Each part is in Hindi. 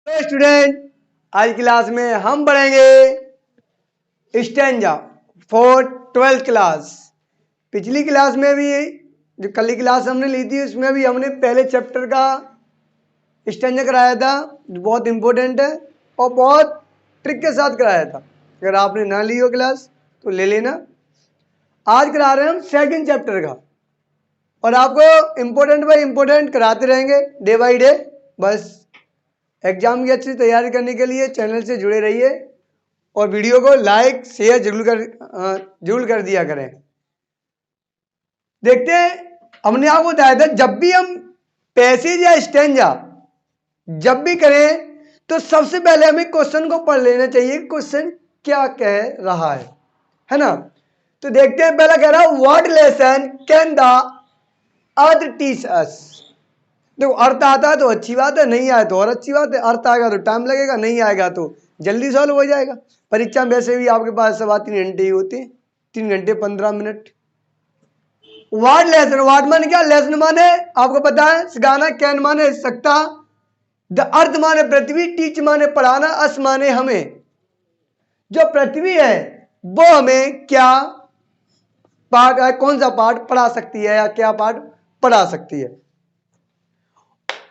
तो स्टूडेंट, आज क्लास में हम पढ़ेंगे स्टैंजा फॉर 12th क्लास। पिछली क्लास में भी जो कल की क्लास हमने ली थी उसमें भी हमने पहले चैप्टर का स्टैंजा कराया था, जो बहुत इंपॉर्टेंट है और बहुत ट्रिक के साथ कराया था। अगर आपने ना ली हो क्लास तो ले लेना। आज करा रहे हैं हम सेकंड चैप्टर का और आपको इंपॉर्टेंट बाय इंपॉर्टेंट कराते रहेंगे डे बाय डे। बस एग्जाम की अच्छी तैयारी करने के लिए चैनल से जुड़े रहिए और वीडियो को लाइक शेयर जरूर कर दिया करें। देखते हैं, हमने आपको बताया था जब भी हम पैसेज या स्टैंजा जब भी करें तो सबसे पहले हमें क्वेश्चन को पढ़ लेना चाहिए, क्वेश्चन क्या कह रहा है ना। तो देखते हैं, पहला कह रहा है what lesson can the earth teach us. देखो, अर्थ आता है तो अच्छी बात है, नहीं आए तो और अच्छी बात है। अर्थ आएगा तो टाइम लगेगा, नहीं आएगा तो जल्दी सॉल्व हो जाएगा। परीक्षा में वैसे भी आपके पास 3.25 घंटे ही होते हैं, 3 घंटे 15 मिनट। वाट लेसन, वाट माने क्या, लेसन माने आपको पता है सिखाना, कैन माने सकता, द अर्थ माने पृथ्वी, टीच माने पढ़ाना, अस माने हमें। जो पृथ्वी है वो हमें क्या पाठ है, कौन सा पाठ पढ़ा सकती है या क्या पाठ पढ़ा सकती है।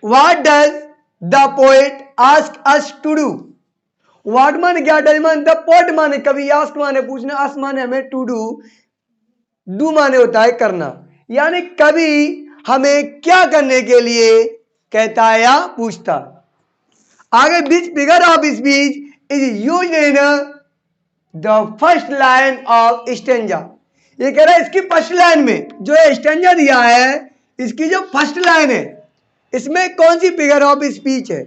What does the poet ask us to do? What माने क्या, डज माने द पोएट माने कभी, आस्क माने पूछना, अस माने हमें, टू डू माने होता है करना। यानी कभी हमें क्या करने के लिए कहता है या पूछता। आगे which figure of speech is used in the first line of stanza. ये कह रहा है इसकी फर्स्ट लाइन में जो स्टेंजा दिया है, इसकी जो फर्स्ट लाइन है इसमें कौन सी फिगर ऑफ स्पीच है।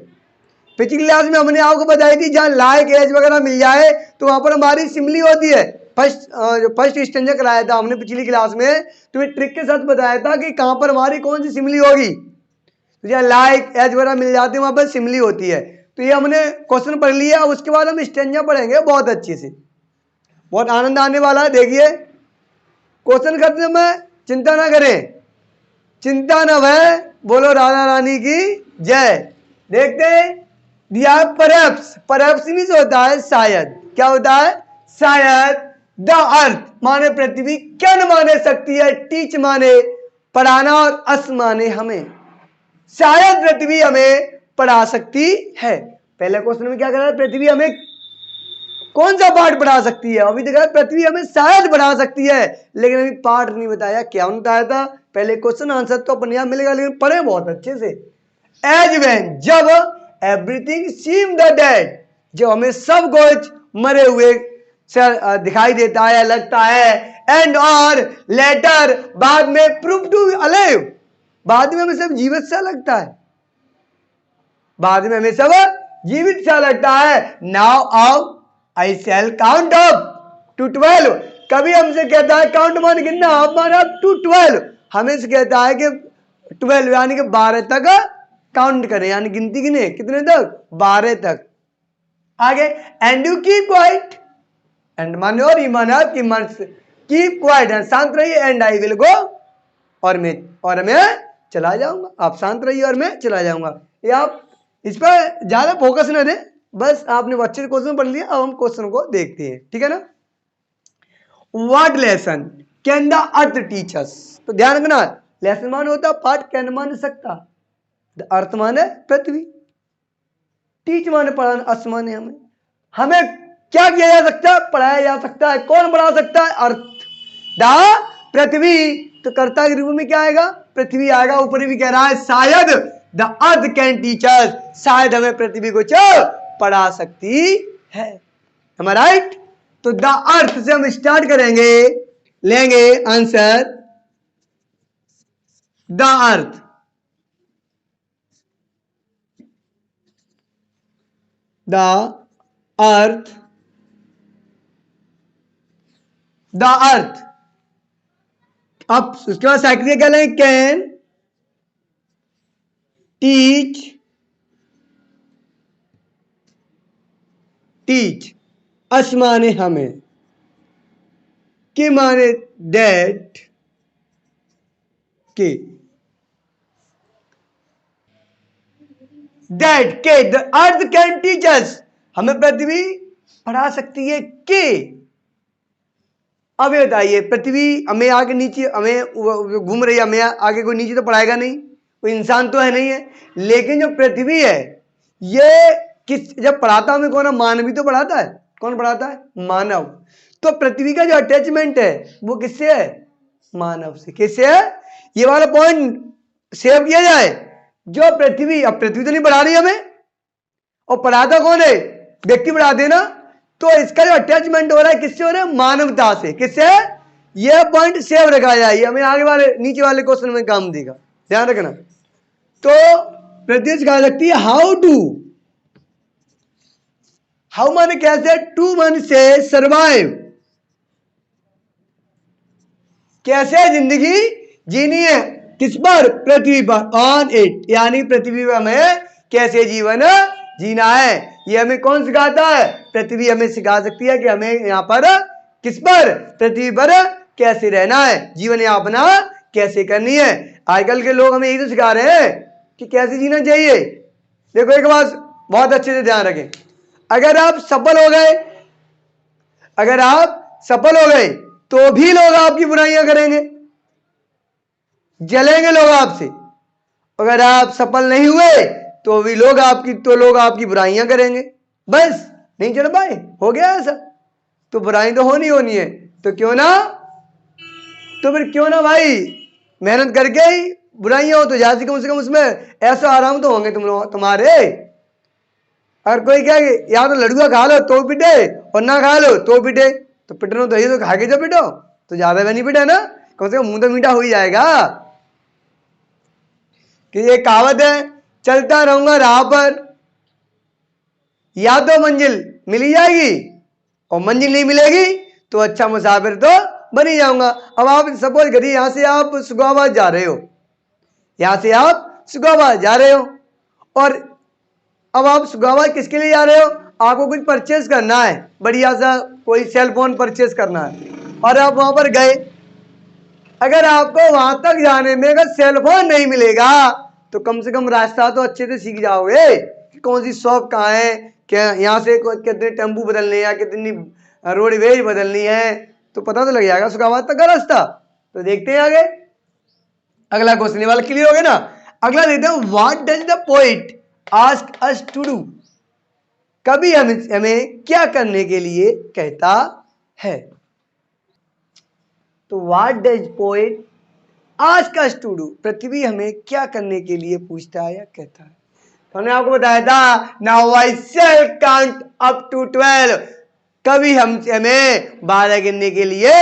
पिछली क्लास में हमने आपको बताई थी जहां लाइक एज वगैरह मिल जाए तो वहां पर हमारी सिमली होती है। फर्स्ट स्टेंजा कराया था हमने पिछली क्लास में, तो ट्रिक के साथ बताया था कि कहां पर हमारी कौन सी सिमली होगी। तो जहां लाइक एज वगैरह मिल जाते हैं वहां पर सिमली होती है। तो ये हमने क्वेश्चन पढ़ लिया, अब उसके बाद हम स्टेंजा पढ़ेंगे बहुत अच्छे से, बहुत आनंद आने वाला है। देखिए, क्वेश्चन करते समय चिंता ना करें, चिंता न भय, बोलो राधा रानी की जय। देखते हैं, दिया परहैप्स, परहैप्स मींस होता है शायद, क्या होता है, शायद। द अर्थ माने पृथ्वी, कैन माने सकती है, टीच माने पढ़ाना और अस माने हमें। शायद पृथ्वी हमें पढ़ा सकती है। पहले क्वेश्चन में क्या कर रहा है, पृथ्वी हमें कौन सा पाठ पढ़ा सकती है। अभी देखा पृथ्वी हमें शायद पढ़ा सकती है, लेकिन अभी पाठ नहीं बताया, क्या बताया था। पहले क्वेश्चन आंसर तो अपने यहां मिलेगा, लेकिन पढ़े बहुत अच्छे से। एज वेन, जब, एवरीथिंग सीम द डेड, जब हमें सब कुछ मरे हुए दिखाई देता है, लगता है। एंड और लेटर, बाद में, प्रूव टू अलाइव, बाद में हमें सब जीवित सा लगता है, बाद में हमें सब जीवित सा लगता है। Now of I shall count up to 12। कभी हमसे कहता है काउंट मान गिनना, अब माना टू 12, हमें से कहता है कि 12 यानी कि 12 तक काउंट करें, यानी गिनती गिने कितने तक, 12 तक। आगे, and you keep quiet, and माने और ई माना कि मन कीप क्वाइट, शांत रहिए, एंड आई विल गो, और मैं चला जाऊंगा। आप शांत रहिए और मैं चला जाऊंगा। ये आप इस पर ज्यादा फोकस न दें, बस आपने अच्छे से क्वेश्चन पढ़ लिया, अब हम क्वेश्चन को देखते हैं, ठीक है ना। What lesson can the earth teach us. तो ध्यान रखना, लेसन मान होता पाठ, कैन मान सकता, द अर्थ माने पृथ्वी, टीच माने पढ़ाना, अस माने हमें। हमें क्या किया जा सकता है, पढ़ाया जा सकता है। कौन पढ़ा सकता है, अर्थ, द पृथ्वी। तो कर्ता के रूप में क्या आएगा, पृथ्वी आएगा। ऊपर भी कह रहा है शायद the earth can teach us, शायद हमें पृथ्वी कुछ पढ़ा सकती है। am I right? तो द अर्थ से हम स्टार्ट करेंगे, लेंगे answer the earth. The earth, the earth. अब उसके बाद सेकंड क्या लेंगे, कैन टीच, टीच अस माने हमें, के माने डेट, के। दैट के the earth can teach us, हमें पृथ्वी पढ़ा सकती है के। अब ये बताइए, पृथ्वी हमें आगे नीचे हमें घूम रही है, हमें आगे कोई नीचे तो पढ़ाएगा नहीं, कोई इंसान तो है नहीं है। लेकिन जो पृथ्वी है ये किस जब पढ़ाता हमें कौन है? मानव ही तो पढ़ाता है। कौन पढ़ाता है? मानव। तो पृथ्वी का जो अटैचमेंट है वो किससे है? मानव से। किससे है? ये वाला पॉइंट सेव किया जाए। जो पृथ्वी, अब पृथ्वी तो नहीं पढ़ा रही हमें, और पढ़ाता कौन है? व्यक्ति पढ़ाते ना। तो इसका जो अटैचमेंट हो रहा है किससे हो रहा है? मानवता से। किससे? यह पॉइंट सेव रखा जाए, हमें आगे वाले नीचे वाले क्वेश्चन में काम देगा, ध्यान रखना। तो पृथ्वी सिखा सकती है हाउ टू, हाउ माने कैसे, टू माने से सर्वाइव, कैसे जिंदगी जीनी है, किस पर? पृथ्वी पर, ऑन इट, यानी पृथ्वी पर हमें कैसे जीवन जीना है, ये हमें कौन सिखाता है? पृथ्वी हमें सिखा सकती है कि हमें यहाँ पर किस पर? पृथ्वी पर कैसे रहना है, जीवन यापना कैसे करनी है। आजकल के लोग हमें यही तो सिखा रहे हैं कि कैसे जीना चाहिए। देखो एक बात बहुत अच्छे से ध्यान रखें, अगर आप सफल हो गए, अगर आप सफल हो गए तो भी लोग आपकी बुराइयां करेंगे, जलेंगे लोग आपसे। अगर आप सफल नहीं हुए तो भी लोग आपकी बुराइयां करेंगे। बस नहीं चल पाए, हो गया ऐसा, तो बुराई तो होनी है। तो क्यों ना, तो फिर क्यों ना भाई मेहनत करके ही बुराइयां हो तो जा, कम से कम उसमें ऐसा आराम तो होंगे तुम्हारे। अगर कोई क्या या तो लड़ुआ खा लो तो पिटे, और ना खा लो तो पिटे, तो पिटनो तो ये तो खा के जो पिटो, तो ज्यादा बेनिफिट है ना, कम से कम मुंह तो मीठा हो ही जाएगा। कि ये कहावत है, चलता रहूंगा राह पर, या तो मंजिल मिली जाएगी, और मंजिल नहीं मिलेगी तो अच्छा मुसाफिर तो बन ही जाऊंगा। अब आप सपोज करिए यहां से आप सुगाबाद जा रहे हो, यहां से आप सुगाबाद जा रहे हो, और अब आप सुगाबाद किसके लिए जा रहे हो? आपको कुछ परचेस करना है, बढ़िया सा कोई सेल फोन परचेस करना है, और आप वहां पर गए। अगर आपको वहां तक जाने में अगर सेल फोन नहीं मिलेगा तो कम से कम रास्ता तो अच्छे से सीख जाओगे कि कौन सी शॉप कहाँ है, क्या यहाँ से कितने टेम्पू बदलने हैं या कितनी रोडवेज बदलनी है, तो पता तो लग जाएगा सुगाबाद तक का रास्ता। तो देखते हैं आगे, अगला क्वेश्चन वाला क्लियर हो गया ना। अगला देखते हैं, what does the poet ask us to do, कभी हमें क्या करने के लिए कहता है। तो what does poet ask us to do, पृथ्वी हमें क्या करने के लिए पूछता है या कहता है। तो हमने आपको बताया था, now I shall count up to 12, कभी हमें 12 गिनने के लिए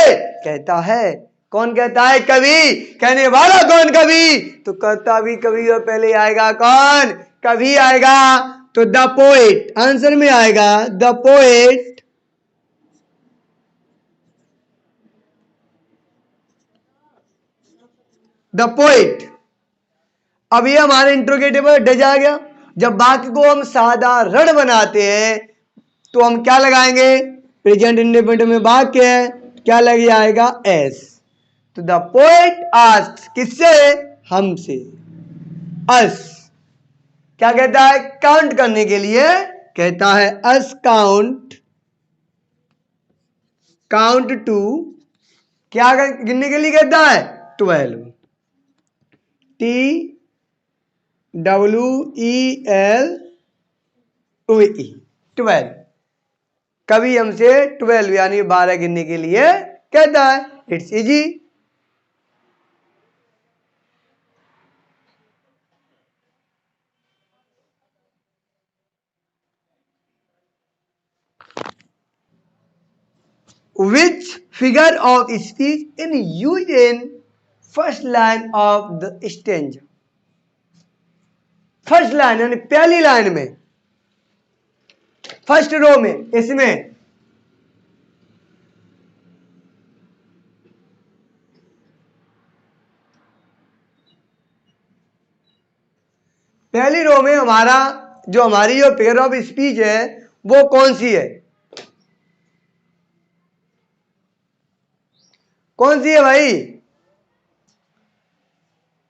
कहता है। कौन कहता है? कवि। कहने वाला कौन? कवि। तो कहता भी कवि और पहले आएगा कौन? कवि आएगा। तो द पोएट आंसर में आएगा, द पोएट द पोएट। अब ये हमारे इंट्रोगेटिव डज आ गया। जब वाक्य को हम साधारण बनाते हैं तो हम क्या लगाएंगे? प्रेजेंट इंडेफिनिट में वाक्य है, क्या लग जाएगा? एस। तो द पोएट आस्क्स, किससे? हमसे। अस क्या कहता है? काउंट करने के लिए कहता है, अस काउंट, काउंट टू, क्या गिनने के लिए कहता है? 12, TWELVE, ई 12। कभी हमसे 12 यानी 12 गिनने के लिए कहता है। It's easy. Which figure of speech in used in first line of the stanza? First line यानी पहली लाइन में, फर्स्ट रो में, इसमें पहली रो में हमारा जो हमारी जो फिगर ऑफ स्पीच है वो कौन सी है? कौन सी है भाई?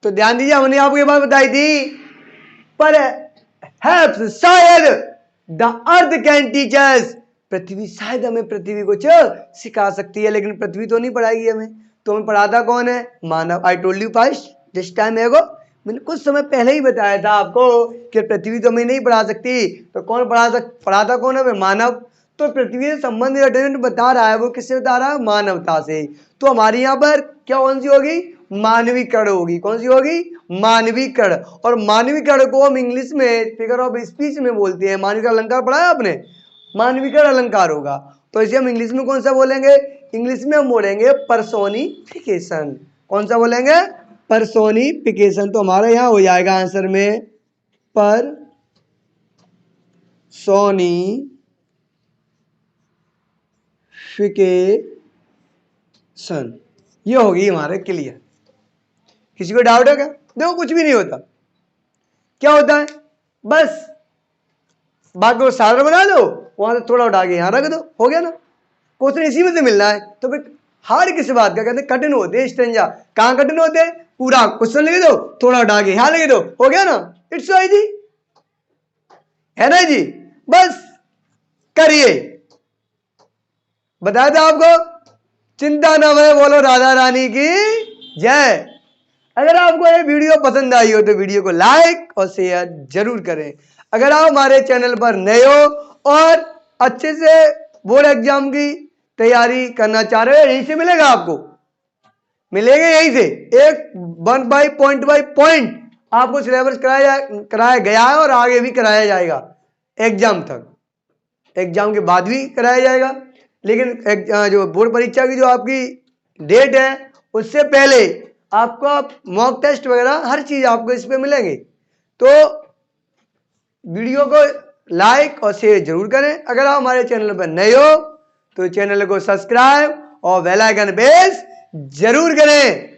तो ध्यान दीजिए, हमने आपको ये बात बताई थी, पर perhaps शायद the earth can teach us, पृथ्वी शायद हमें पृथ्वी कुछ सिखा सकती है, लेकिन पृथ्वी तो नहीं पढ़ाएगी हमें। तो हमें पढ़ाता कौन है? मानव। I told you first this time ago, मैंने कुछ समय पहले ही बताया था आपको कि पृथ्वी तो हमें नहीं पढ़ा सकती, तो कौन पढ़ाता कौन है? मानव। तो पृथ्वी से संबंधित अटेंडेंट बता रहा है, वो किससे बता रहा है? मानवता से। तो हमारी यहाँ पर क्या कौन सी होगी? मानवीकरण होगी। कौन सी होगी? मानवीकरण। और मानवीकरण को हम इंग्लिश में फिगर ऑफ स्पीच में बोलते हैं। मानवीकरण अलंकार पढ़ा है आपने? मानवीकरण अलंकार होगा। तो इसे हम इंग्लिश में कौन सा बोलेंगे? इंग्लिश में हम बोलेंगे पर्सोनिफिकेशन। कौन सा बोलेंगे? पर्सोनिफिकेशन। तो हमारा यहां हो जाएगा आंसर में पर्सोनिफिकेशन, ये होगी हमारे क्लियर। किसी को डाउट है क्या? देखो कुछ भी नहीं होता। क्या होता है? बस बाकी को साधारण बना दो, वहां से थोड़ा उठा के यहां रख दो, हो गया ना। क्वेश्चन इसी में से मिलना है। तो फिर हार्ड किस बात का? कहते कठिन होते हैं स्टेंजा। कहां कठिन होते हैं? पूरा क्वेश्चन लिख दो, थोड़ा उठा के यहां लिख दो, हो गया ना। इट्स सो इजी है ना जी। बस करिए, बताया था आपको। चिंता न भय, बोलो राधा रानी की जय। अगर आपको ये वीडियो पसंद आई हो तो वीडियो को लाइक और शेयर जरूर करें। अगर आप हमारे चैनल पर नए हो और अच्छे से बोर्ड एग्जाम की तैयारी करना चाह रहे हो, यहीं से मिलेगा आपको, मिलेगा यहीं से। एक वन बाई पॉइंट आपको सिलेबस कराया गया है और आगे भी कराया जाएगा एग्जाम तक। एग्जाम के बाद भी कराया जाएगा, लेकिन जो बोर्ड परीक्षा की जो आपकी डेट है उससे पहले आपको मॉक टेस्ट वगैरह हर चीज आपको इस पे मिलेंगे। तो वीडियो को लाइक और शेयर जरूर करें। अगर आप हमारे चैनल पर नए हो तो चैनल को सब्सक्राइब और बेल आइकन प्रेस जरूर करें।